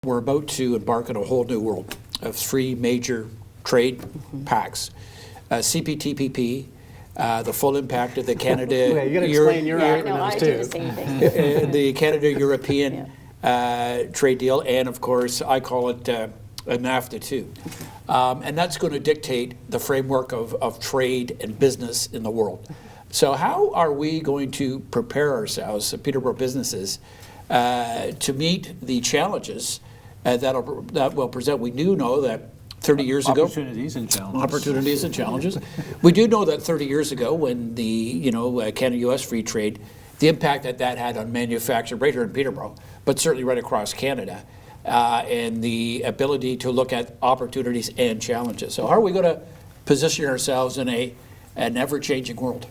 we're about to embark on a whole new world of three major trade pacts. CPTPP, the full impact of the Canada... you got to explain your acronyms too. I do the same thing. The Canada-European trade deal, and of course, I call it a NAFTA too. And that's going to dictate the framework of trade and business in the world. So how are we going to prepare ourselves, Peterborough businesses, to meet the challenges that will present? We do know that 30 years ago... Opportunities and challenges. Opportunities and challenges. We do know that 30 years ago when the Canada-US free trade, the impact that had on manufacturing right here in Peterborough, but certainly right across Canada, and the ability to look at opportunities and challenges. So how are we going to position ourselves in an ever-changing world?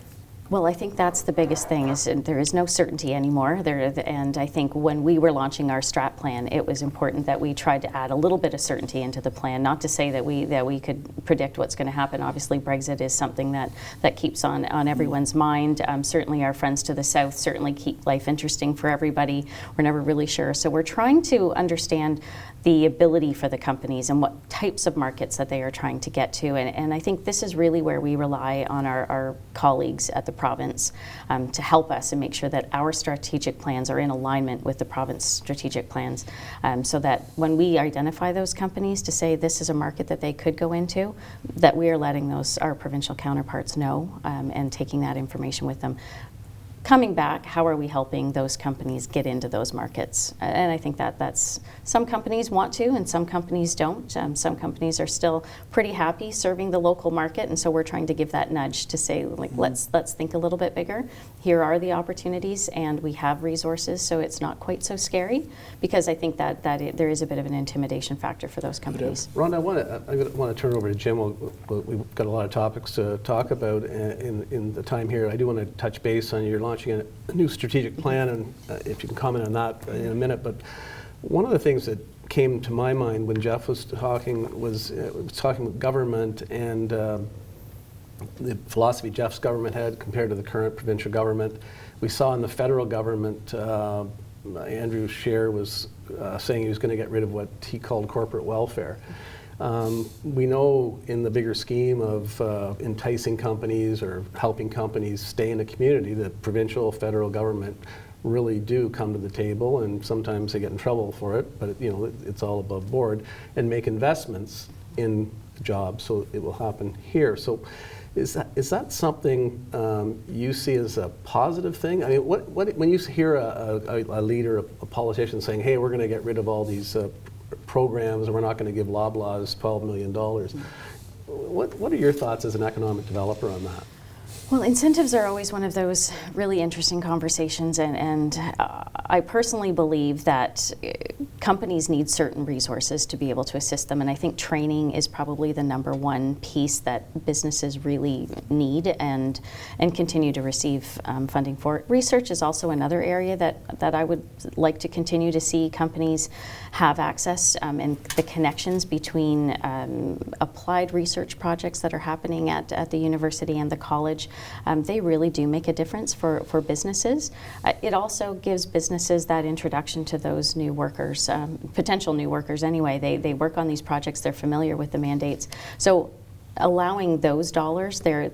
Well, I think that's the biggest thing, is there is no certainty anymore. And I think when we were launching our strat plan, it was important that we tried to add a little bit of certainty into the plan. Not to say that we could predict what's going to happen. Obviously, Brexit is something that keeps on everyone's mind. Certainly, our friends to the south certainly keep life interesting for everybody. We're never really sure. So we're trying to understand the ability for the companies and what types of markets that they are trying to get to. And I think this is really where we rely on our colleagues at the province to help us and make sure that our strategic plans are in alignment with the province strategic plans, so that when we identify those companies to say this is a market that they could go into, that we are letting our provincial counterparts know, and taking that information with them. Coming back, how are we helping those companies get into those markets? And I think that's some companies want to and some companies don't. Some companies are still pretty happy serving the local market, and so we're trying to give that nudge to say, like, let's think a little bit bigger. Here are the opportunities, and we have resources, so it's not quite so scary, because I think that there is a bit of an intimidation factor for those companies. Rhonda, I want to turn over to Jim. We've got a lot of topics to talk about in the time here. I do want to touch base on your launching a new strategic plan, and if you can comment on that in a minute. But one of the things that came to my mind when Jeff was talking was talking with government and the philosophy Jeff's government had compared to the current provincial government. We saw in the federal government, Andrew Scheer was saying he was going to get rid of what he called corporate welfare. We know in the bigger scheme of enticing companies or helping companies stay in a community, the provincial, federal government really do come to the table, and sometimes they get in trouble for it, but it's all above board, and make investments in jobs, so it will happen here. So is that something you see as a positive thing? I mean, when you hear a leader, a politician saying, hey, we're going to get rid of all these programs and we're not going to give Loblaws $12 million. What are your thoughts as an economic developer on that? Well, incentives are always one of those really interesting conversations, and I personally believe that companies need certain resources to be able to assist them, and I think training is probably the number one piece that businesses really need and continue to receive funding for. Research is also another area that I would like to continue to see companies have access, and the connections between applied research projects that are happening at the university and the college. They really do make a difference for businesses. It also gives businesses that introduction to those new workers, potential new workers anyway. They work on these projects, they're familiar with the mandates. So allowing those dollars, they're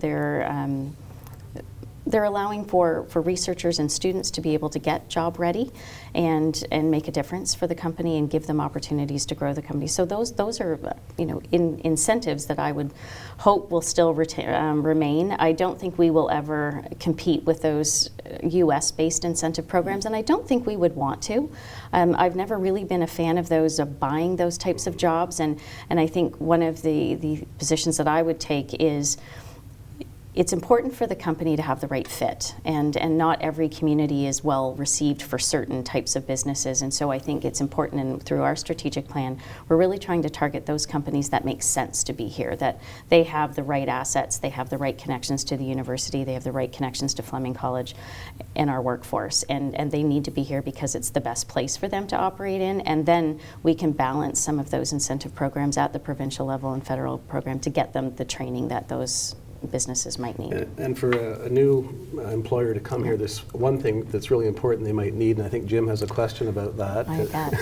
allowing for researchers and students to be able to get job ready and make a difference for the company and give them opportunities to grow the company. So those are incentives that I would hope will still remain. I don't think we will ever compete with those US-based incentive programs, and I don't think we would want to. I've never really been a fan of buying those types of jobs, and I think one of the positions that I would take is it's important for the company to have the right fit, and not every community is well received for certain types of businesses, and so I think it's important, and through our strategic plan, we're really trying to target those companies that make sense to be here, that they have the right assets, they have the right connections to the university, they have the right connections to Fleming College and our workforce, and they need to be here because it's the best place for them to operate in, and then we can balance some of those incentive programs at the provincial level and federal program to get them the training that those businesses might need. And for a new employer to come here, there's one thing that's really important they might need, and I think Jim has a question about that. I bet.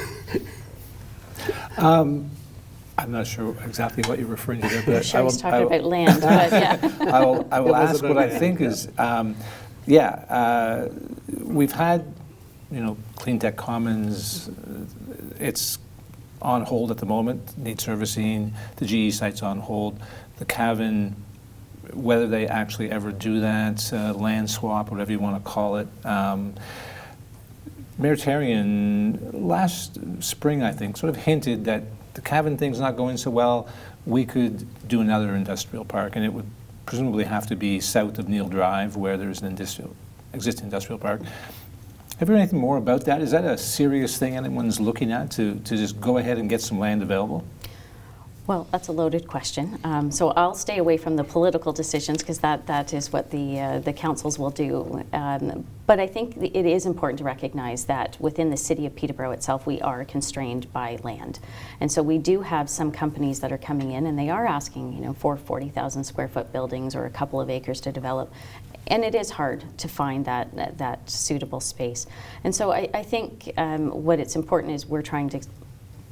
I'm not sure exactly what you're referring to there, but Sure, he's talking about land, but yeah. I will It was ask about what I land, think is, we've had, Clean Tech Commons, it's on hold at the moment, needs servicing, the GE site's on hold. The Cavan, whether they actually ever do that, land swap, whatever you want to call it. Mayor Therrien, last spring, I think, sort of hinted that the Cavan thing's not going so well. We could do another industrial park, and it would presumably have to be south of Neil Drive, where there's an existing industrial park. Have you heard anything more about that? Is that a serious thing anyone's looking at, to just go ahead and get some land available? Well, that's a loaded question. So I'll stay away from the political decisions because that is what the councils will do. But I think it is important to recognize that within the city of Peterborough itself, we are constrained by land. And so we do have some companies that are coming in and they are asking, for 40,000 square foot buildings or a couple of acres to develop. And it is hard to find that suitable space. And so I think what it's important is we're trying to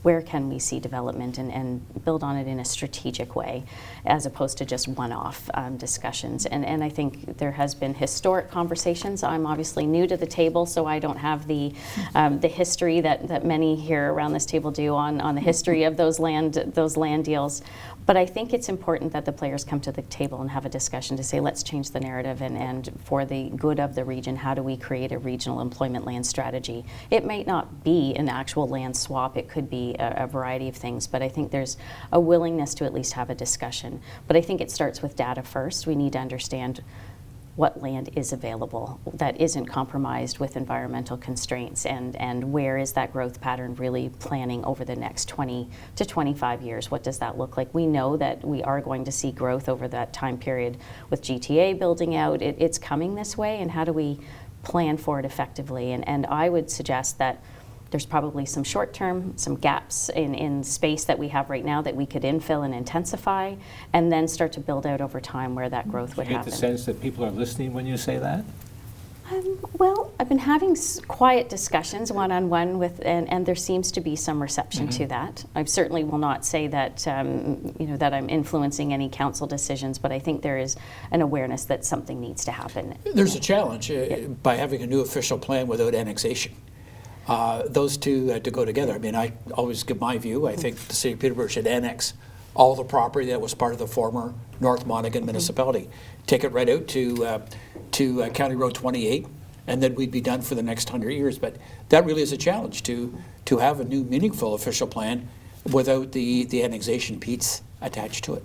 where can we see development and build on it in a strategic way as opposed to just one-off discussions. And I think there has been historic conversations. I'm obviously new to the table, so I don't have the history that many here around this table do on the history of those land deals. But I think it's important that the players come to the table and have a discussion to say, let's change the narrative and for the good of the region, how do we create a regional employment land strategy? It might not be an actual land swap, it could be a variety of things, but I think there's a willingness to at least have a discussion. But I think it starts with data first. We need to understand what land is available that isn't compromised with environmental constraints, and where is that growth pattern really planning over the next 20 to 25 years? What does that look like? We know that we are going to see growth over that time period with GTA building out. It's coming this way, and how do we plan for it effectively? And I would suggest that there's probably some short-term, some gaps in space that we have right now that we could infill and intensify, and then start to build out over time where that growth would Do you happen. get the sense that people are listening when you say that? Well, I've been having quiet discussions one-on-one with, and there seems to be some reception to that. I certainly will not say that that I'm influencing any council decisions, but I think there is an awareness that something needs to happen. There's a challenge by having a new official plan without annexation. Those two to go together. I mean, I always give my view. I think the city of Peterborough should annex all the property that was part of the former North Monaghan municipality. Take it right out to County Road 28, and then we'd be done for the next 100 years. But that really is a challenge to have a new meaningful official plan without the annexation piece attached to it.